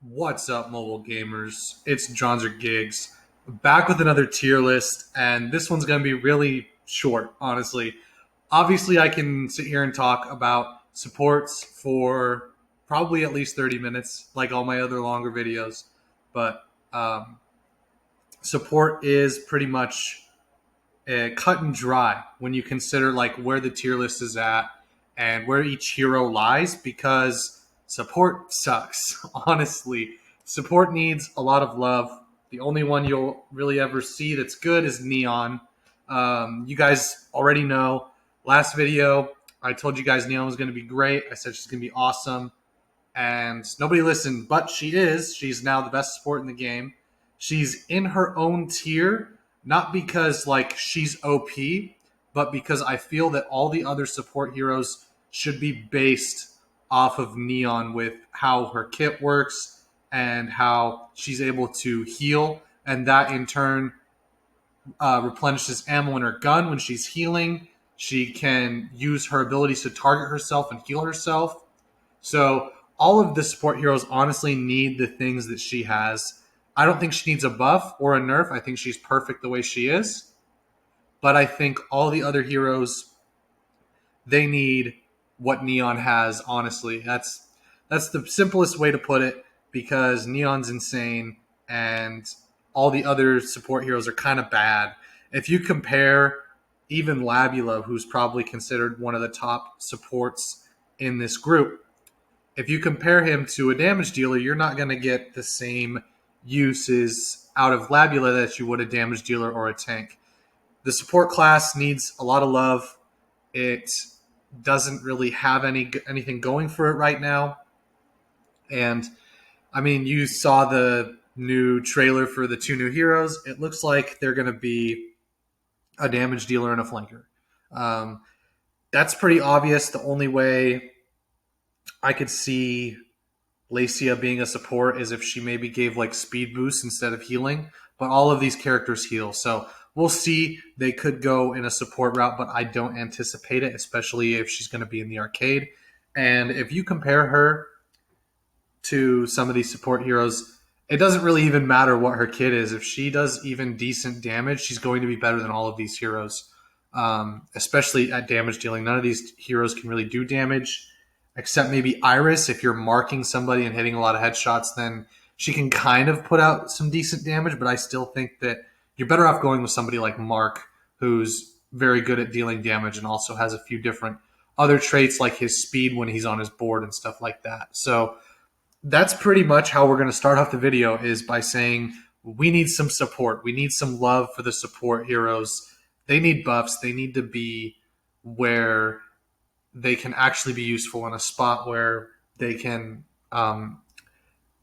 What's up, mobile gamers? It's Johns or Gigs, back with another tier list, and this one's going to be really short, honestly. Obviously, I can sit here and talk about supports for probably at least 30 minutes, like all my other longer videos, but support is pretty much cut and dry when you consider like where the tier list is at and where each hero lies because support sucks. Honestly, support needs a lot of love. The only one you'll really ever see that's good is Neon. You guys already know. Last video, I told you guys Neon was going to be great. I said she's going to be awesome, and nobody listened, but she is. She's now the best support in the game. She's in her own tier, not because like she's OP, but because I feel that all the other support heroes should be based off of Neon with how her kit works and how she's able to heal, and that in turn replenishes ammo in her gun when she's healing. She can use her abilities to target herself and heal herself. So all of the support heroes honestly need the things that she has. I don't think she needs a buff or a nerf. I think she's perfect the way she is. But I think all the other heroes, they need what Neon has, honestly. That's the simplest way to put it because Neon's insane and all the other support heroes are kind of bad. If you compare even Labula, who's probably considered one of the top supports in this group, if you compare him to a damage dealer, you're not going to get the same uses out of Labula that you would a damage dealer or a tank. The support class needs a lot of love. It doesn't really have anything going for it right now. And I mean, you saw the new trailer for the two new heroes. It looks like they're going to be a damage dealer and a flanker. Um, that's pretty obvious. The only way I could see Lacia being a support is if she maybe gave like speed boost instead of healing. But all of these characters heal. So we'll see. They could go in a support route, but I don't anticipate it, especially if she's going to be in the arcade. And if you compare her to some of these support heroes, it doesn't really even matter what her kit is. If she does even decent damage, she's going to be better than all of these heroes, especially at damage dealing. None of these heroes can really do damage, except maybe Iris. If you're marking somebody and hitting a lot of headshots, then she can kind of put out some decent damage, but I still think that you're better off going with somebody like Mark, who's very good at dealing damage and also has a few different other traits like his speed when he's on his board and stuff like that. So that's pretty much how we're going to start off the video, is by saying we need some support. We need some love for the support heroes. They need buffs. They need to be where they can actually be useful in a spot where they can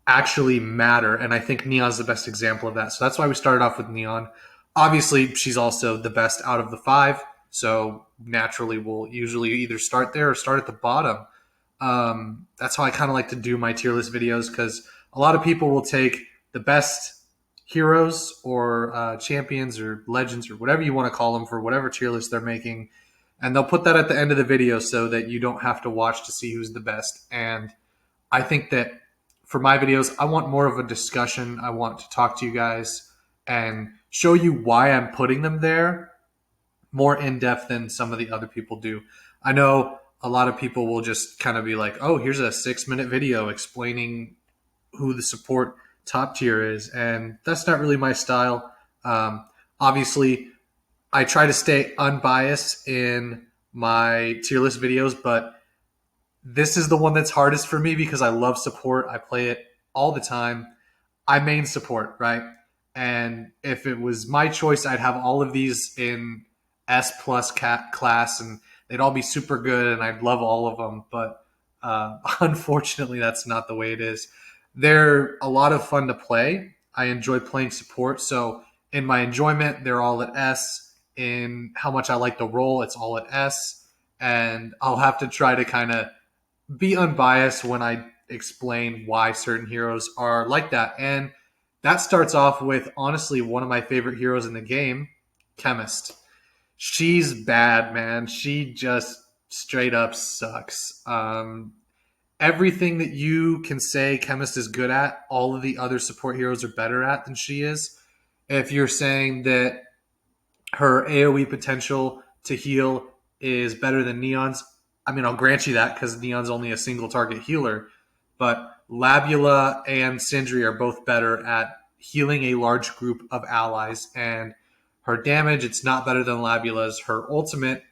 actually matter. And I think Neon's the best example of that. So that's why we started off with Neon. Obviously, she's also the best out of the five. So naturally, we'll usually either start there or start at the bottom. That's how I kind of like to do my tier list videos, because a lot of people will take the best heroes or champions or legends or whatever you want to call them for whatever tier list they're making, and they'll put that at the end of the video so that you don't have to watch to see who's the best. And I think that for my videos, I want more of a discussion. I want to talk to you guys and show you why I'm putting them there more in depth than some of the other people do. I know a lot of people will just kind of be like, oh, here's a 6-minute video explaining who the support top tier is. And that's not really my style. Obviously, I try to stay unbiased in my tier list videos, but this is the one that's hardest for me because I love support. I play it all the time. I main support, right? And if it was my choice, I'd have all of these in S plus cat class, and they'd all be super good, and I'd love all of them. But unfortunately, that's not the way it is. They're a lot of fun to play. I enjoy playing support. So in my enjoyment, they're all at S. In how much I like the role, it's all at S. And I'll have to try to kind of be unbiased when I explain why certain heroes are like that. And that starts off with, honestly, one of my favorite heroes in the game, Chemist. She's bad, man. She just straight up sucks. everything that you can say Chemist is good at, all of the other support heroes are better at than she is. If you're saying that her AoE potential to heal is better than Neon's, I mean, I'll grant you that because Neon's only a single target healer. But Labula and Sindri are both better at healing a large group of allies. And her damage, it's not better than Labula's. Her ultimate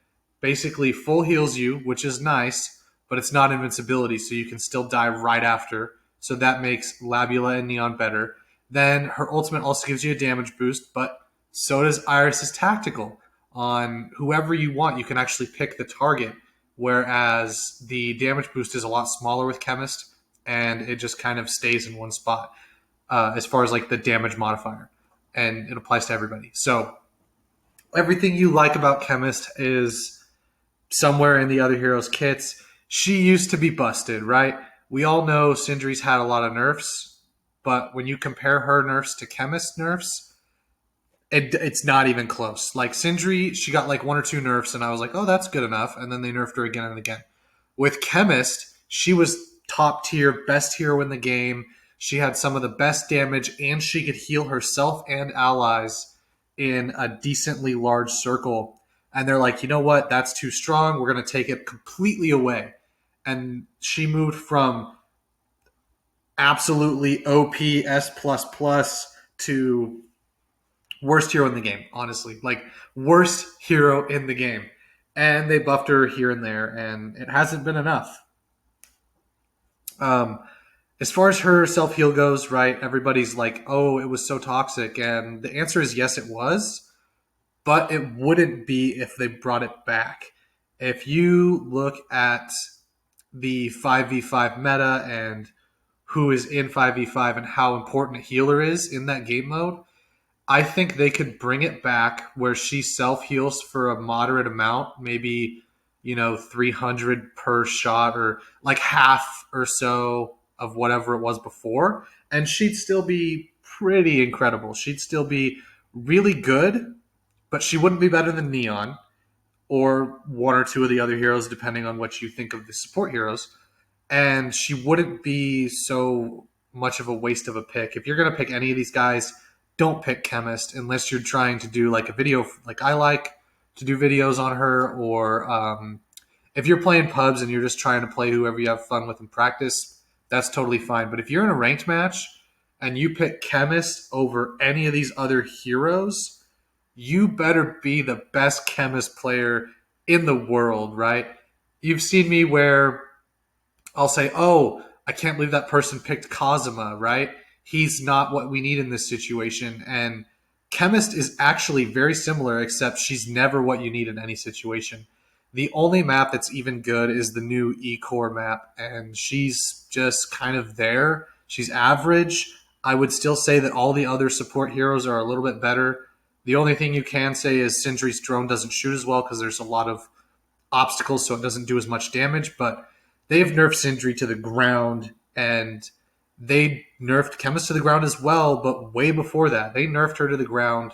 basically full heals you, which is nice, but it's not invincibility, so you can still die right after. So that makes Labula and Neon better. Then her ultimate also gives you a damage boost, but so does Iris's tactical. On whoever you want, you can actually pick the target, whereas the damage boost is a lot smaller with Chemist, and it just kind of stays in one spot as far as like the damage modifier, and it applies to everybody. So everything you like about Chemist is somewhere in the other heroes' kits. She used to be busted, right? We all know Sindri's had a lot of nerfs, but when you compare her nerfs to Chemist nerfs, it's not even close. Like Sindri, she got like one or two nerfs, and I was like, oh, that's good enough. And then they nerfed her again and again. With Chemist, she was top tier, best hero in the game. She had some of the best damage, and she could heal herself and allies in a decently large circle. And they're like, you know what? That's too strong. We're going to take it completely away. And she moved from absolutely OP S plus plus to worst hero in the game, honestly. Like, worst hero in the game. And they buffed her here and there, and it hasn't been enough. Um, as far as her self heal goes, right, everybody's like, oh, it was so toxic. And the answer is yes, it was, but it wouldn't be if they brought it back. If you look at the 5v5 meta and who is in 5v5 and how important a healer is in that game mode, I think they could bring it back where she self heals for a moderate amount, maybe 300 per shot or like half or so of whatever it was before, and she'd still be pretty incredible. She'd still be really good, but she wouldn't be better than Neon or one or two of the other heroes, depending on what you think of the support heroes. And she wouldn't be so much of a waste of a pick. If you're going to pick any of these guys, don't pick Chemist unless you're trying to do like a video, like I like to do videos on her, or if you're playing pubs and you're just trying to play whoever you have fun with in practice, that's totally fine. But if you're in a ranked match and you pick Chemist over any of these other heroes, you better be the best Chemist player in the world, right? You've seen me where I'll say, oh, I can't believe that person picked Kazuma, right? He's not what we need in this situation. And Chemist is actually very similar, except she's never what you need in any situation. The only map that's even good is the new E-Core map, and she's just kind of there. She's average. I would still say that all the other support heroes are a little bit better. The only thing you can say is Sindri's drone doesn't shoot as well because there's a lot of obstacles, so it doesn't do as much damage, but they've nerfed Sindri to the ground, and they nerfed Chemist to the ground as well, but way before that. They nerfed her to the ground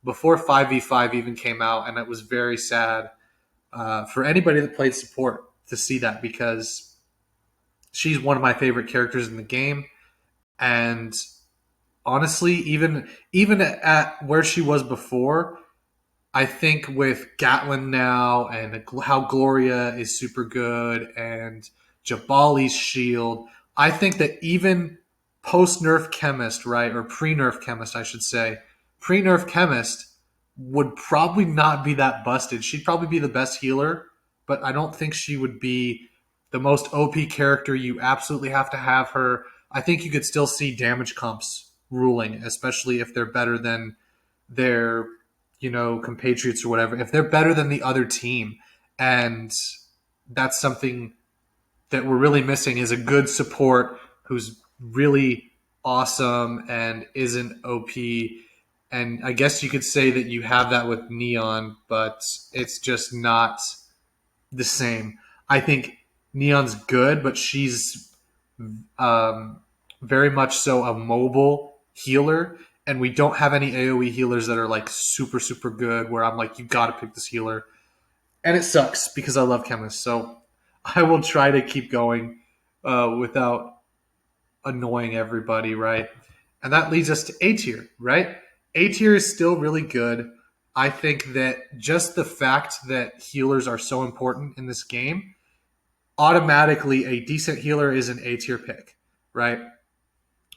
before 5v5 even came out, and it was very sad for anybody that played support to see that, because she's one of my favorite characters in the game. And honestly, even at where she was before, I think with Gatlin now and how Gloria is super good and Jabali's shield, I think that even post nerf Chemist, right, or pre nerf Chemist, I should say, pre nerf Chemist would probably not be that busted. She'd probably be the best healer, but I don't think she would be the most OP character. You absolutely have to have her. I think you could still see damage comps ruling, especially if they're better than their compatriots or whatever, if they're better than the other team. And that's something that we're really missing, is a good support who's really awesome and isn't OP. And I guess you could say that you have that with Neon, but it's just not the same. I think Neon's good, but she's very much so a mobile healer, and we don't have any AoE healers that are like super, super good where I'm like, you got to pick this healer. And it sucks because I love Chemist. So I will try to keep going without annoying everybody, right? And that leads us to A tier, right? A tier is still really good. I think that just the fact that healers are so important in this game, automatically a decent healer is an A tier pick, right?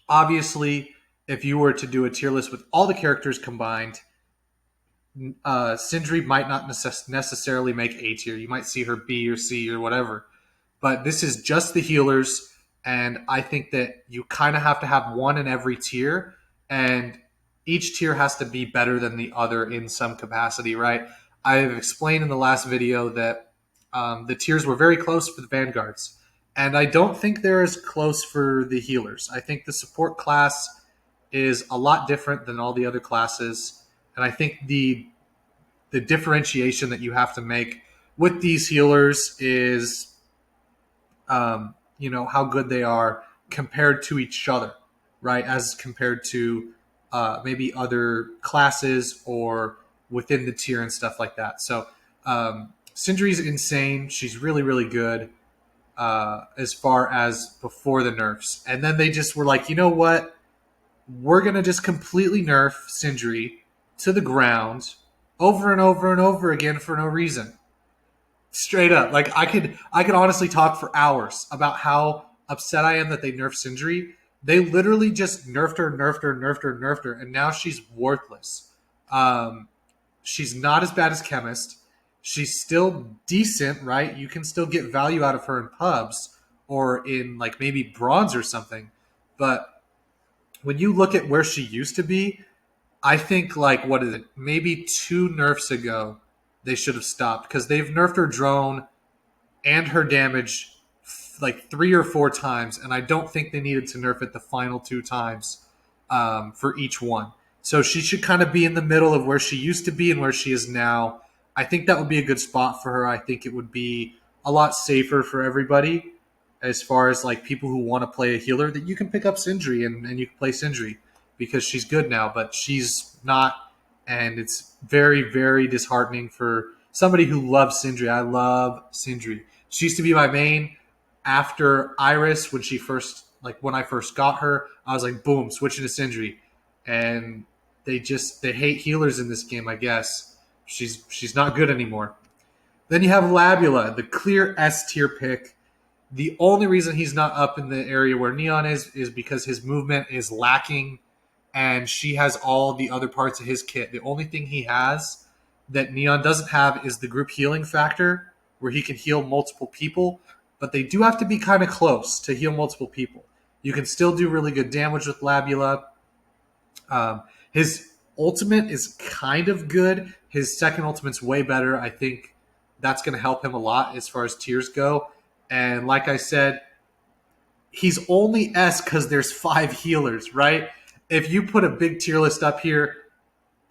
Obviously, if you were to do a tier list with all the characters combined, Sindri might not necessarily make A tier. You might see her B or C or whatever. But this is just the healers, and I think that you kind of have to have one in every tier, and each tier has to be better than the other in some capacity, right? I've explained in the last video that the tiers were very close for the vanguards, and I don't think they're as close for the healers. I think the support class is a lot different than all the other classes, and I think the differentiation that you have to make with these healers is how good they are compared to each other, right? As compared to maybe other classes or within the tier and stuff like that. So Sindri's insane. She's really, really good as far as before the nerfs. And then they just were like, you know what? We're going to just completely nerf Sindri to the ground over and over and over again for no reason. Straight up, like I could honestly talk for hours about how upset I am that they nerfed Sindri. They literally just nerfed her, and now she's worthless. Um, she's not as bad as Chemist. She's still decent, right? You can still get value out of her in pubs or in like maybe bronze or something. But when you look at where she used to be, I think like what is it? Maybe two nerfs ago, they should have stopped because they've nerfed her drone and her damage like 3 or 4 times, and I don't think they needed to nerf it the final 2 times for each one. So she should kind of be in the middle of where she used to be and where she is now. I think that would be a good spot for her. I think it would be a lot safer for everybody as far as like people who want to play a healer that you can pick up Sindri and you can play Sindri because she's good now, but she's not, and it's very, very disheartening for somebody who loves Sindri. I love Sindri. She used to be my main after Iris when I first got her. I was like, boom, switching to Sindri, and they hate healers in this game. I guess she's not good anymore. Then you have Labula, the clear S tier pick. The only reason he's not up in the area where Neon is because his movement is lacking, and she has all the other parts of his kit. The only thing he has that Neon doesn't have is the group healing factor, where he can heal multiple people, but they do have to be kind of close to heal multiple people. You can still do really good damage with Labula. His ultimate is kind of good. His second ultimate's way better. I think that's going to help him a lot as far as tiers go. And like I said, he's only S because there's 5 healers, right? If you put a big tier list up here,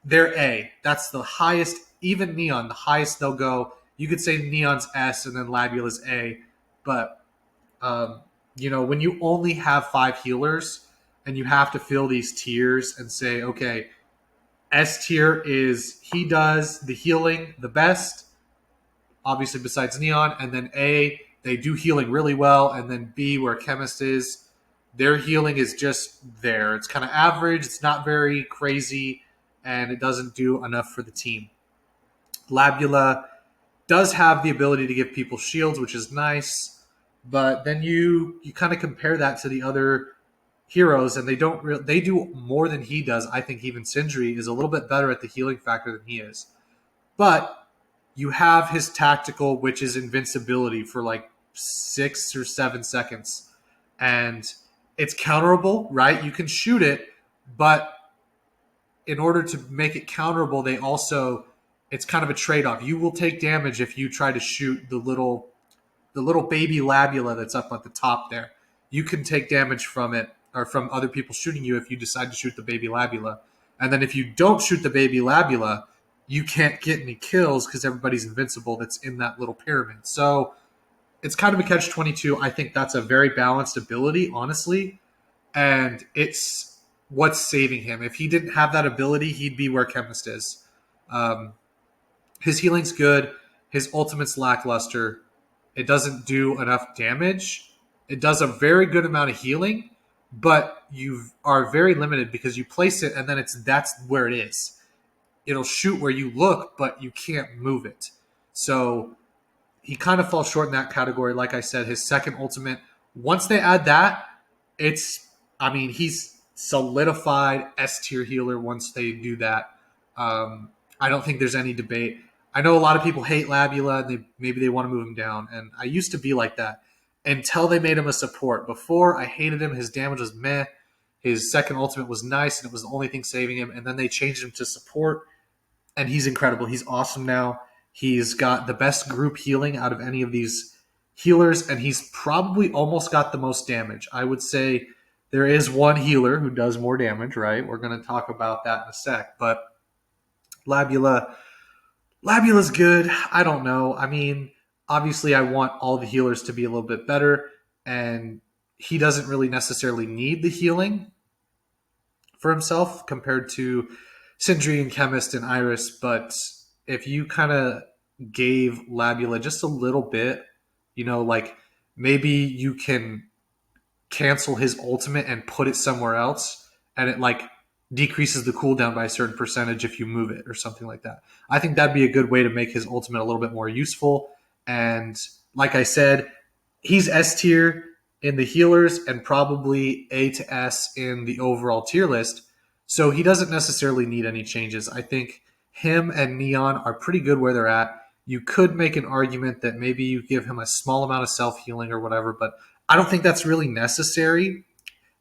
they're A. That's the highest, even Neon, the highest they'll go. You could say Neon's S and then Labula's A. But, when you only have 5 healers and you have to fill these tiers and say, okay, S tier is he does the healing the best, obviously besides Neon, and then A, they do healing really well, and then B, where Chemist is, their healing is just there. It's kind of average, it's not very crazy, and it doesn't do enough for the team. Labula does have the ability to give people shields, which is nice, but then you kind of compare that to the other heroes, and they do more than he does. I think even Sindri is a little bit better at the healing factor than he is. But you have his tactical, which is invincibility for like 6 or 7 seconds. And it's counterable, right? You can shoot it, but in order to make it counterable, it's kind of a trade-off. You will take damage if you try to shoot the little baby Labula that's up at the top there. You can take damage from it or from other people shooting you if you decide to shoot the baby Labula. And then if you don't shoot the baby Labula, you can't get any kills because everybody's invincible that's in that little pyramid. So it's kind of a catch-22. I think that's a very balanced ability, honestly. And it's what's saving him. If he didn't have that ability, he'd be where Chemist is. His healing's good. His ultimate's lackluster. It doesn't do enough damage. It does a very good amount of healing, but you are very limited because you place it and then that's where it is. It'll shoot where you look, but you can't move it. So he kind of falls short in that category. Like I said, his second ultimate, once they add that, it's, I mean, he's solidified S tier healer once they do that. I don't think there's any debate. I know a lot of people hate Labula and maybe they want to move him down. And I used to be like that until they made him a support. Before, I hated him. His damage was meh. His second ultimate was nice and it was the only thing saving him. And then they changed him to support and he's incredible. He's awesome now. He's got the best group healing out of any of these healers, and he's probably almost got the most damage. I would say there is one healer who does more damage, right? We're going to talk about that in a sec. But Labula, Labula's good. I don't know. I mean, obviously, I want all the healers to be a little bit better, and he doesn't really necessarily need the healing for himself compared to Sindri and Chemist and Iris. But if you kind of gave Labula just a little bit, like maybe you can cancel his ultimate and put it somewhere else, and it like decreases the cooldown by a certain percentage if you move it or something like that. I think that'd be a good way to make his ultimate a little bit more useful. And like I said, he's S tier in the healers and probably A to S in the overall tier list. So he doesn't necessarily need any changes. I think him and Neon are pretty good where they're at. You could make an argument that maybe you give him a small amount of self healing or whatever, but I don't think that's really necessary.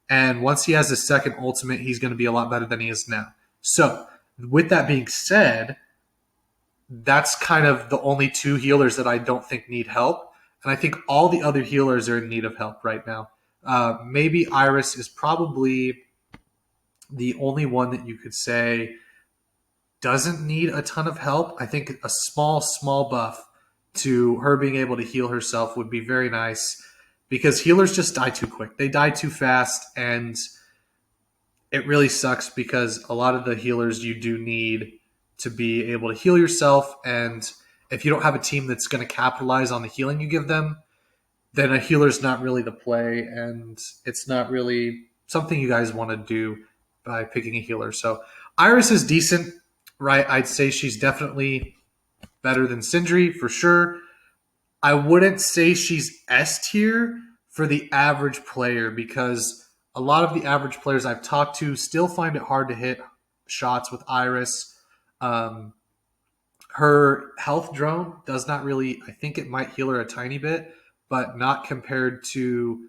And once he has his second ultimate, he's going to be a lot better than he is now. So, with that being said, that's kind of the only two healers that I don't think need help. And I think all the other healers are in need of help right now. Maybe Iris is probably the only one that you could say doesn't need a ton of help. I think a small buff to her being able to heal herself would be very nice because healers just die too quick. They die too fast, and it really sucks because a lot of the healers you do need to be able to heal yourself. And if you don't have a team that's going to capitalize on the healing you give them, then a healer's not really the play, and it's not really something you guys want to do by picking a healer. So Iris is decent, right? I'd say she's definitely better than Sindri for sure. I wouldn't say she's S tier for the average player because a lot of the average players I've talked to still find it hard to hit shots with Iris. Um, Her health drone does not really, I think it might heal her a tiny bit, but not compared to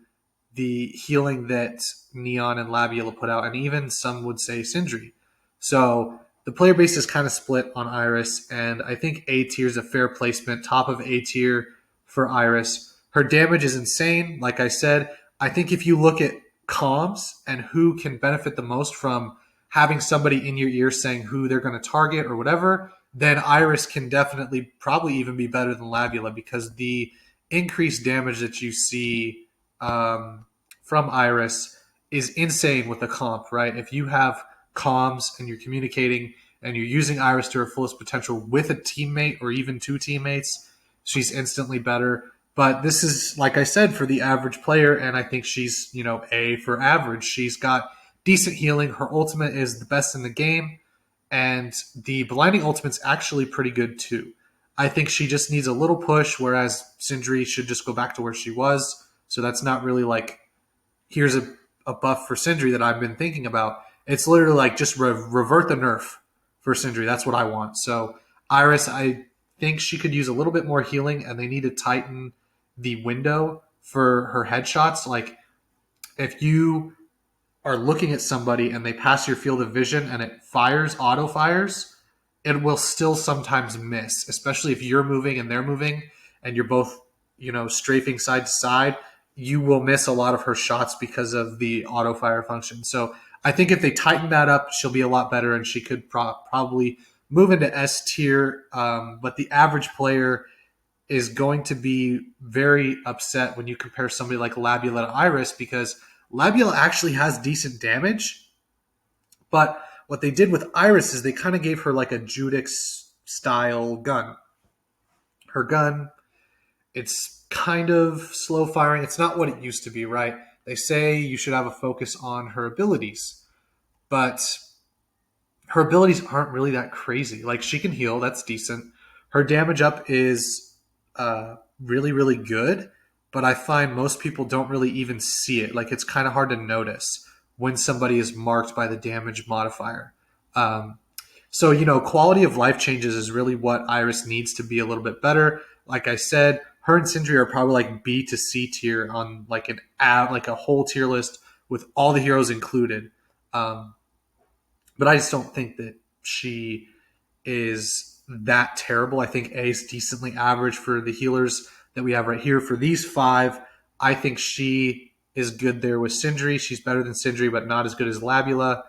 the healing that Neon and Labiola put out, and even some would say Sindri. So the player base is kind of split on Iris, and I think A tier is a fair placement, top of A tier for Iris. Her damage is insane. Like I said, I think if you look at comms and who can benefit the most from having somebody in your ear saying who they're going to target or whatever, then Iris can definitely probably even be better than Labula because the increased damage that you see from Iris is insane with the comp, right? If you have comms and you're communicating and you're using Iris to her fullest potential with a teammate or even two teammates, she's instantly better. But this is, like I said, for the average player, and I think she's, A for average. She's got decent healing. Her ultimate is the best in the game, and the blinding ultimate's actually pretty good too. I think she just needs a little push, whereas Sindri should just go back to where she was. So that's not really like, here's a buff for Sindri that I've been thinking about. It's literally like just revert the nerf for Sindri. That's what I want. So Iris, I think she could use a little bit more healing, and they need to tighten the window for her headshots. Like if you are looking at somebody and they pass your field of vision and it fires, auto fires, it will still sometimes miss, especially if you're moving and they're moving and you're both, strafing side to side. You will miss a lot of her shots because of the auto fire function. So I think if they tighten that up, she'll be a lot better and she could probably move into S tier. But the average player is going to be very upset when you compare somebody like Labula to Iris because Labula actually has decent damage, but what they did with Iris is they kind of gave her like a Judix style gun. Her gun It's kind of slow firing. It's not what it used to be, right? They say you should have a focus on her abilities, but her abilities aren't really that crazy. Like she can heal, that's decent. Her damage up is really, really good, but I find most people don't really even see it. Like it's kind of hard to notice when somebody is marked by the damage modifier. Um, so, quality of life changes is really what Iris needs to be a little bit better. Like I said, her and Sindri are probably like B to C tier on like like a whole tier list with all the heroes included. Um, but I just don't think that she is that terrible. I think A is decently average for the healers that we have right here. For these five, I think she is good there with Sindri. She's better than Sindri, but not as good as Labula.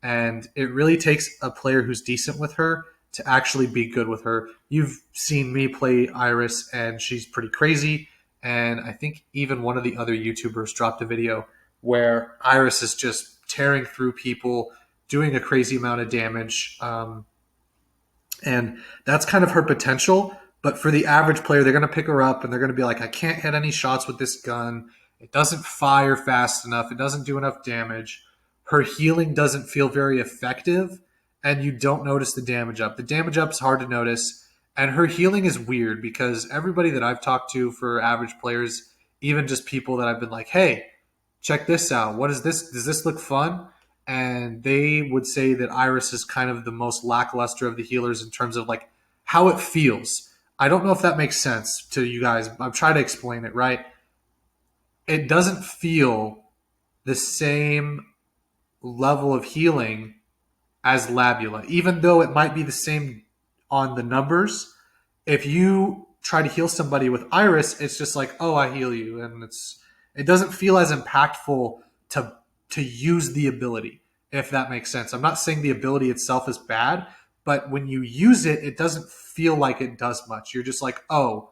And it really takes a player who's decent with her to actually be good with her. You've seen me play Iris, and she's pretty crazy. And I think even one of the other YouTubers dropped a video where Iris is just tearing through people, doing a crazy amount of damage. And that's kind of her potential. But for the average player, they're going to pick her up and they're going to be like, I can't hit any shots with this gun. It doesn't fire fast enough. It doesn't do enough damage. Her healing doesn't feel very effective. And you don't notice the damage up. The damage up is hard to notice. And her healing is weird because everybody that I've talked to for average players, even just people that I've been like, hey, check this out. What is this? Does this look fun? And they would say that Iris is kind of the most lackluster of the healers in terms of like how it feels. I don't know if that makes sense to you guys. I'm trying to explain it, right? It doesn't feel the same level of healing as Labula, even though it might be the same on the numbers. If you try to heal somebody with Iris, it's just like, oh, I heal you, and it doesn't feel as impactful to use the ability, if that makes sense. I'm not saying the ability itself is bad, but when you use it, it doesn't feel like it does much. You're just like, oh,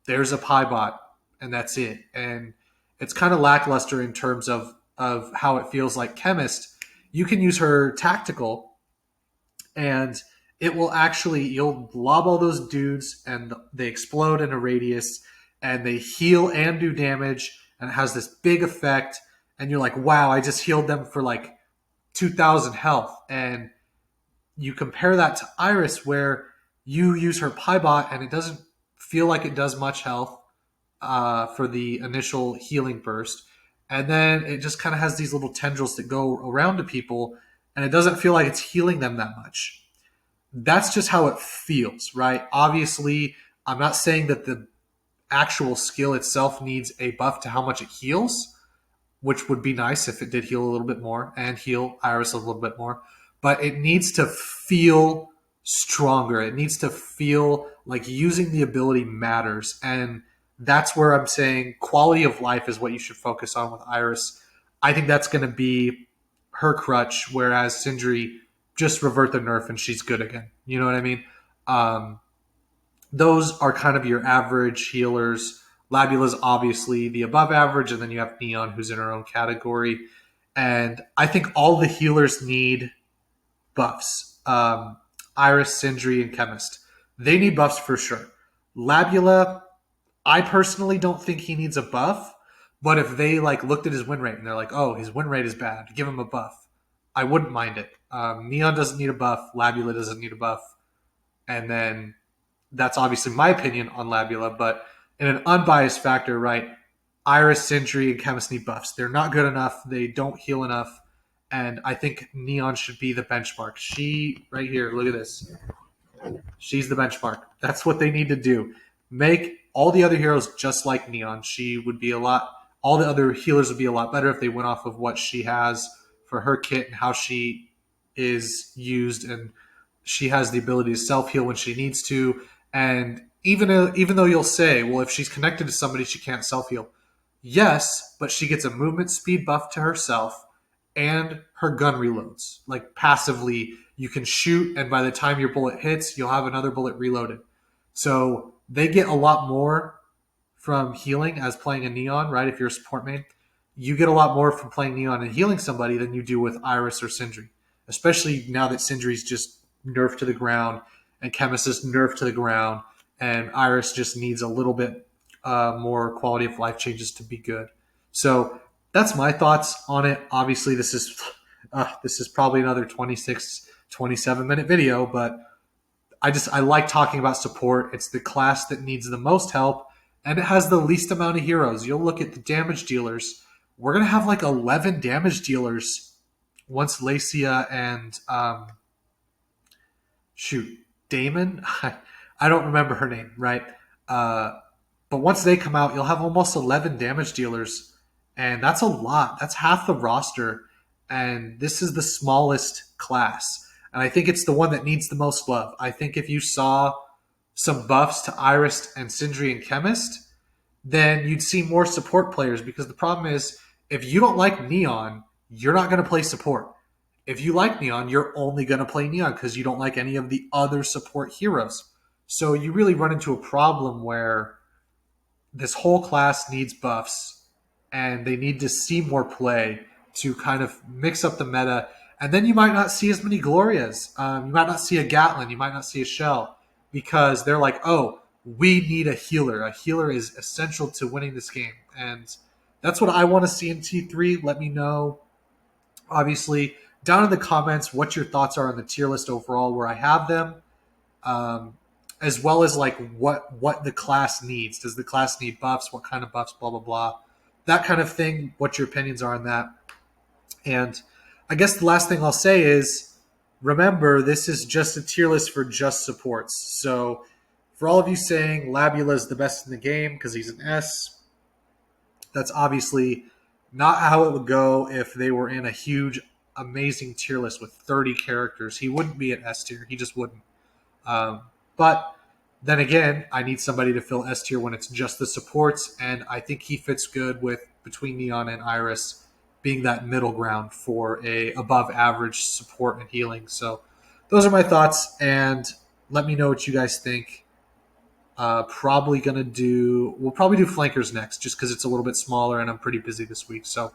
there's a pie bot, and that's it. And it's kind of lackluster in terms of how it feels like Chemist. You can use her tactical, and it will actually, you'll lob all those dudes and they explode in a radius and they heal and do damage, and it has this big effect, and you're like, wow, I just healed them for like 2,000 health. And you compare that to Iris, where you use her Piebot and it doesn't feel like it does much health for the initial healing burst, and then it just kind of has these little tendrils that go around to people, and it doesn't feel like it's healing them that much. That's just how it feels, right? Obviously, I'm not saying that the actual skill itself needs a buff to how much it heals, which would be nice if it did heal a little bit more and heal Iris a little bit more. But it needs to feel stronger. It needs to feel like using the ability matters. And that's where I'm saying quality of life is what you should focus on with Iris. I think that's going to be her crutch, whereas Sindri, just revert the nerf and she's good again. You know what I mean? Um, those are kind of your average healers. Labula's obviously the above average, and then you have Neon, who's in her own category. And I think all the healers need buffs. Iris, Sindri, and Chemist. They need buffs for sure. Labula, I personally don't think he needs a buff, but if they like looked at his win rate and they're like, oh, his win rate is bad, give him a buff, I wouldn't mind it. Neon doesn't need a buff. Labula doesn't need a buff. And then that's obviously my opinion on Labula, but in an unbiased factor, right? Iris, Sentry, and Chemist need buffs. They're not good enough. They don't heal enough. And I think Neon should be the benchmark. She, right here, look at this. She's the benchmark. That's what they need to do. Make all the other heroes just like Neon. She would be a lot, all the other healers would be a lot better if they went off of what she has for her kit and how she is used. And she has the ability to self-heal when she needs to. And even though you'll say, well, if she's connected to somebody, she can't self-heal. Yes, but she gets a movement speed buff to herself, and her gun reloads. Like passively, you can shoot, and by the time your bullet hits, you'll have another bullet reloaded. So they get a lot more from healing as playing a Neon, right? If you're a support main, you get a lot more from playing Neon and healing somebody than you do with Iris or Sindri. Especially now that Sindri's just nerfed to the ground and Chemist is nerfed to the ground, and Iris just needs a little bit more quality of life changes to be good. So that's my thoughts on it. Obviously, this is probably another 26, 27 minute video, but I like talking about support. It's the class that needs the most help, and it has the least amount of heroes. You'll look at the damage dealers. We're gonna have like 11 damage dealers once Lacia and shoot Damon. I don't remember her name, right? Uh, but once they come out, you'll have almost 11 damage dealers, and that's a lot. That's half the roster, and this is the smallest class. And I think it's the one that needs the most love. I think if you saw some buffs to Iris and Sindri and Chemist, then you'd see more support players because the problem is if you don't like Neon, you're not going to play support. If you like Neon, you're only going to play Neon because you don't like any of the other support heroes. So you really run into a problem where this whole class needs buffs and they need to see more play to kind of mix up the meta. And then you might not see as many Glorias. You might not see a Gatlin. You might not see a Shell because they're like, oh, we need a healer. A healer is essential to winning this game. And that's what I want to see in T3. Let me know, obviously, down in the comments what your thoughts are on the tier list overall, where I have them. As well as like what the class needs. Does the class need buffs? What kind of buffs? Blah blah blah, that kind of thing. What your opinions are on that? And I guess the last thing I'll say is remember this is just a tier list for just supports. So for all of you saying Labula is the best in the game because he's an S, that's obviously not how it would go if they were in a huge, amazing tier list with 30 characters. He wouldn't be an S tier. He just wouldn't. But then again, I need somebody to fill S tier when it's just the supports, and I think he fits good with between Neon and Iris being that middle ground for a above average support and healing. So those are my thoughts, and let me know what you guys think. We'll probably do flankers next, just because it's a little bit smaller and I'm pretty busy this week. So